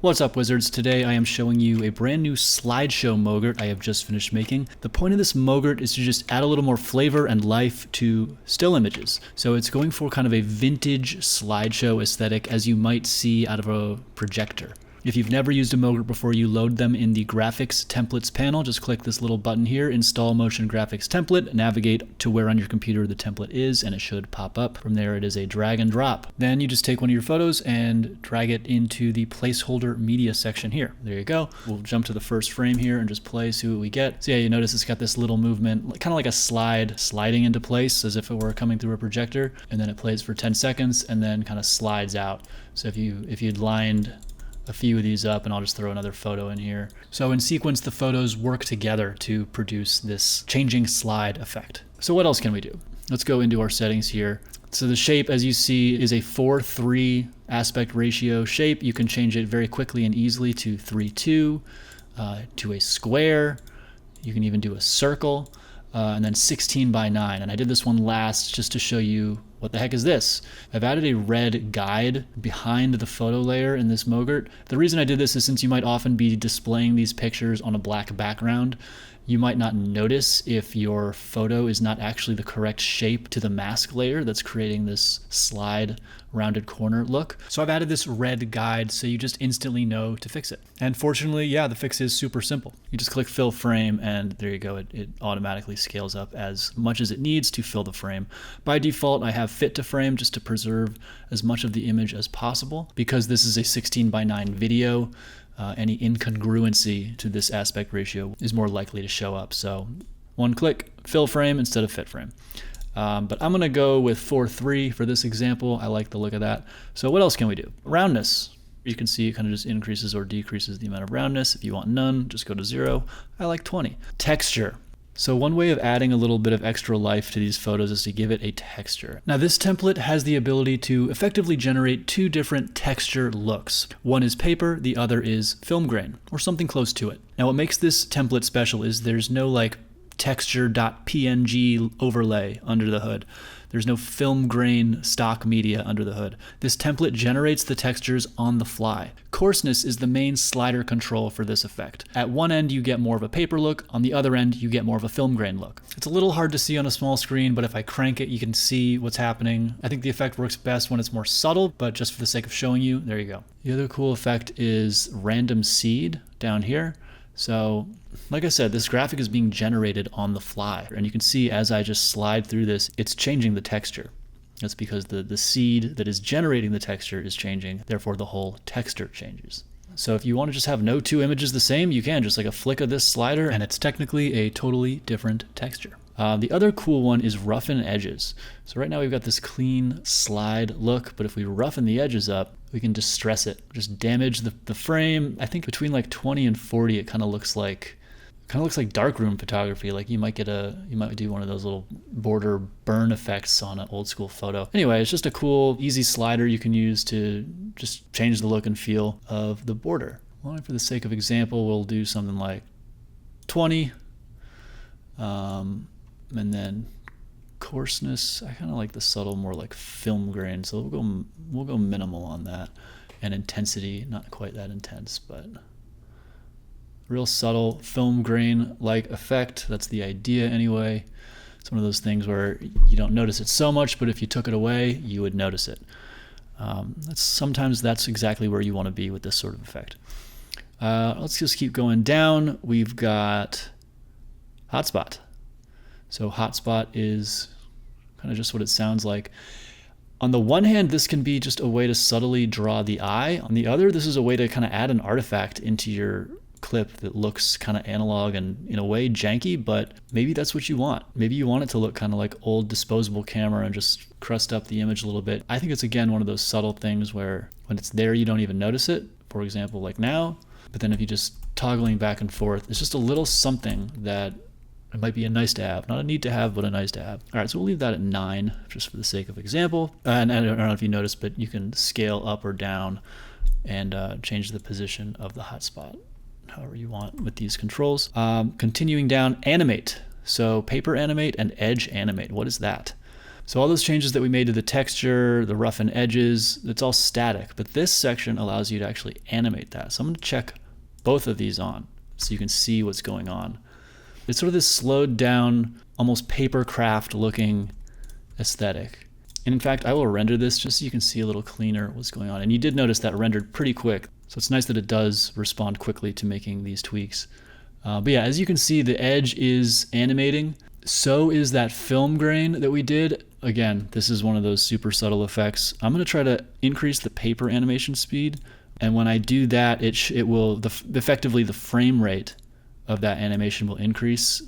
What's up, wizards? Today I am showing you a brand new slideshow MOGRT I have just finished making. The point of this MOGRT is to just add a little more flavor and life to still images. So it's going for kind of a vintage slideshow aesthetic as you might see out of a projector. If you've never used a MOGRT before, you load them in the Graphics Templates panel. Just click this little button here, Install Motion Graphics Template, navigate to where on your computer the template is, and it should pop up. From there, it is a drag and drop. Then you just take one of your photos and drag it into the placeholder media section here. There you go. We'll jump to the first frame here and just play, see what we get. So yeah, you notice it's got this little movement, kind of like a slide, sliding into place as if it were coming through a projector, and then it plays for 10 seconds and then kind of slides out. So if you'd lined a few of these up, and I'll just throw another photo in here. So in sequence, the photos work together to produce this changing slide effect. So what else can we do? Let's go into our settings here. So the shape, as you see, is a 4:3 aspect ratio shape. You can change it very quickly and easily to 3:2, to a square. You can even do a circle, and then 16:9. And I did this one last just to show you what the heck is this? I've added a red guide behind the photo layer in this MOGRT. The reason I did this is since you might often be displaying these pictures on a black background, you might not notice if your photo is not actually the correct shape to the mask layer that's creating this slide rounded corner look. So I've added this red guide so you just instantly know to fix it. And fortunately, yeah, the fix is super simple. You just click fill frame and there you go. It automatically scales up as much as it needs to fill the frame. By default, I have fit to frame just to preserve as much of the image as possible. Because this is a 16:9 video, any incongruency to this aspect ratio is more likely to show up. So one click, fill frame instead of fit frame. But I'm gonna go with 4:3 for this example. I like the look of that. So what else can we do? Roundness. You can see it kind of just increases or decreases the amount of roundness. If you want none, just go to 0. I like 20. Texture. So one way of adding a little bit of extra life to these photos is to give it a texture. Now this template has the ability to effectively generate two different texture looks. One is paper, the other is film grain, or something close to it. Now what makes this template special is there's no like texture.png overlay under the hood. There's no film grain stock media under the hood. This template generates the textures on the fly. Coarseness is the main slider control for this effect. At one end, you get more of a paper look. On the other end, you get more of a film grain look. It's a little hard to see on a small screen, but if I crank it, you can see what's happening. I think the effect works best when it's more subtle, but just for the sake of showing you, there you go. The other cool effect is random seed down here. So, like I said, this graphic is being generated on the fly. And you can see as I just slide through this, it's changing the texture. That's because the seed that is generating the texture is changing, therefore the whole texture changes. So if you want to just have no two images the same, you can, just like a flick of this slider, and it's technically a totally different texture. The other cool one is roughen edges. So right now we've got this clean slide look, but if we roughen the edges up, we can distress it, just damage the frame. I think between like 20 and 40, it kind of looks like darkroom photography. Like you might do one of those little border burn effects on an old school photo. Anyway, it's just a cool, easy slider you can use to just change the look and feel of the border. Well, for the sake of example, we'll do something like 20. And then coarseness, I kind of like the subtle, more like film grain. So we'll go minimal on that. And intensity, not quite that intense, but real subtle film grain like effect. That's the idea anyway. It's one of those things where you don't notice it so much, but if you took it away, you would notice it. Sometimes that's exactly where you want to be with this sort of effect. Let's just keep going down. We've got hotspot. So hotspot is kind of just what it sounds like. On the one hand, this can be just a way to subtly draw the eye. On the other, this is a way to kind of add an artifact into your clip that looks kind of analog and in a way janky, but maybe that's what you want. Maybe you want it to look kind of like old disposable camera and just crust up the image a little bit. I think it's, again, one of those subtle things where when it's there, you don't even notice it. For example, like now, but then if you just toggling back and forth, it's just a little something that it might be a nice to have, not a need to have, but a nice to have. All right, so we'll leave that at 9 just for the sake of example. And I don't know if you noticed, but you can scale up or down and change the position of the hotspot however you want with these controls. Continuing down, animate. So paper animate and edge animate. What is that? So all those changes that we made to the texture, the roughen edges, it's all static. But this section allows you to actually animate that. So I'm going to check both of these on so you can see what's going on. It's sort of this slowed down, almost papercraft looking aesthetic. And in fact, I will render this just so you can see a little cleaner what's going on. And you did notice that rendered pretty quick. So it's nice that it does respond quickly to making these tweaks. But yeah, as you can see, the edge is animating. So is that film grain that we did. Again, this is one of those super subtle effects. I'm going to try to increase the paper animation speed. And when I do that, it will effectively the frame rate of that animation will increase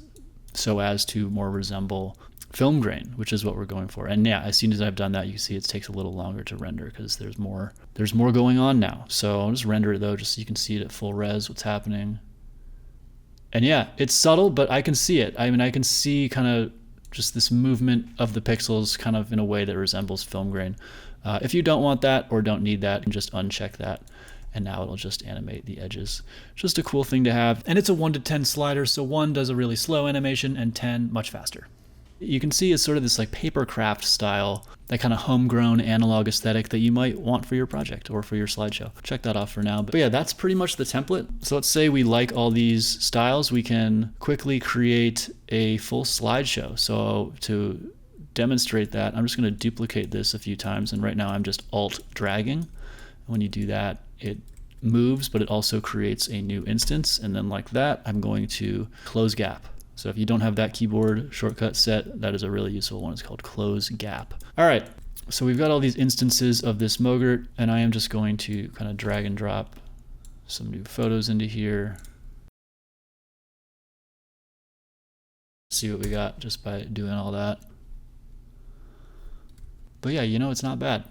so as to more resemble film grain, which is what we're going for. And yeah, as soon as I've done that, you can see it takes a little longer to render because there's more going on now. So I'll just render it though, just so you can see it at full res, what's happening. And yeah, it's subtle, but I can see it. I mean, I can see kind of just this movement of the pixels kind of in a way that resembles film grain. If you don't want that or don't need that, you can just uncheck that. And now it'll just animate the edges. Just a cool thing to have. And it's a 1 to 10 slider, so 1 does a really slow animation and 10 much faster. You can see it's sort of this like papercraft style, that kind of homegrown analog aesthetic that you might want for your project or for your slideshow. Check that off for now. But yeah, that's pretty much the template. So let's say we like all these styles, we can quickly create a full slideshow. So to demonstrate that, I'm just going to duplicate this a few times. And right now I'm just alt dragging. When you do that, it moves, but it also creates a new instance. And then like that, I'm going to close gap. So if you don't have that keyboard shortcut set, that is a really useful one. It's called close gap. All right, so we've got all these instances of this MOGRT, and I am just going to kind of drag and drop some new photos into here. See what we got just by doing all that. But yeah, you know, it's not bad.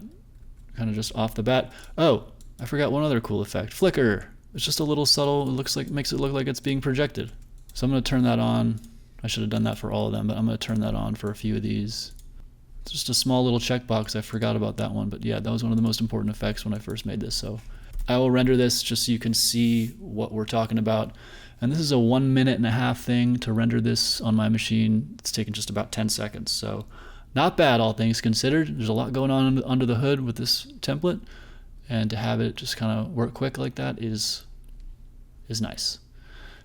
Kind of just off the bat. Oh, I forgot one other cool effect. Flicker. It's just a little subtle, it makes it look like it's being projected. So I'm going to turn that on. I should have done that for all of them, but I'm going to turn that on for a few of these. It's just a small little checkbox. I forgot about that one, but yeah, that was one of the most important effects when I first made this. So I will render this just so you can see what we're talking about. And this is a 1.5 minute thing to render this on my machine. It's taken just about 10 seconds. So not bad, all things considered. There's a lot going on under the hood with this template, and to have it just kind of work quick like that is nice.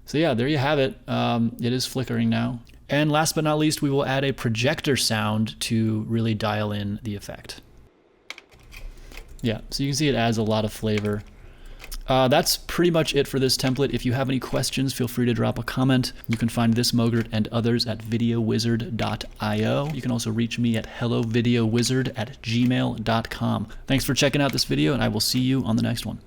So yeah, there you have it. It is flickering now. And last but not least, we will add a projector sound to really dial in the effect. Yeah, so you can see it adds a lot of flavor. That's pretty much it for this template. If you have any questions, feel free to drop a comment. You can find this MOGRT and others at videowizard.io. You can also reach me at hellovideowizard@gmail.com. Thanks for checking out this video, and I will see you on the next one.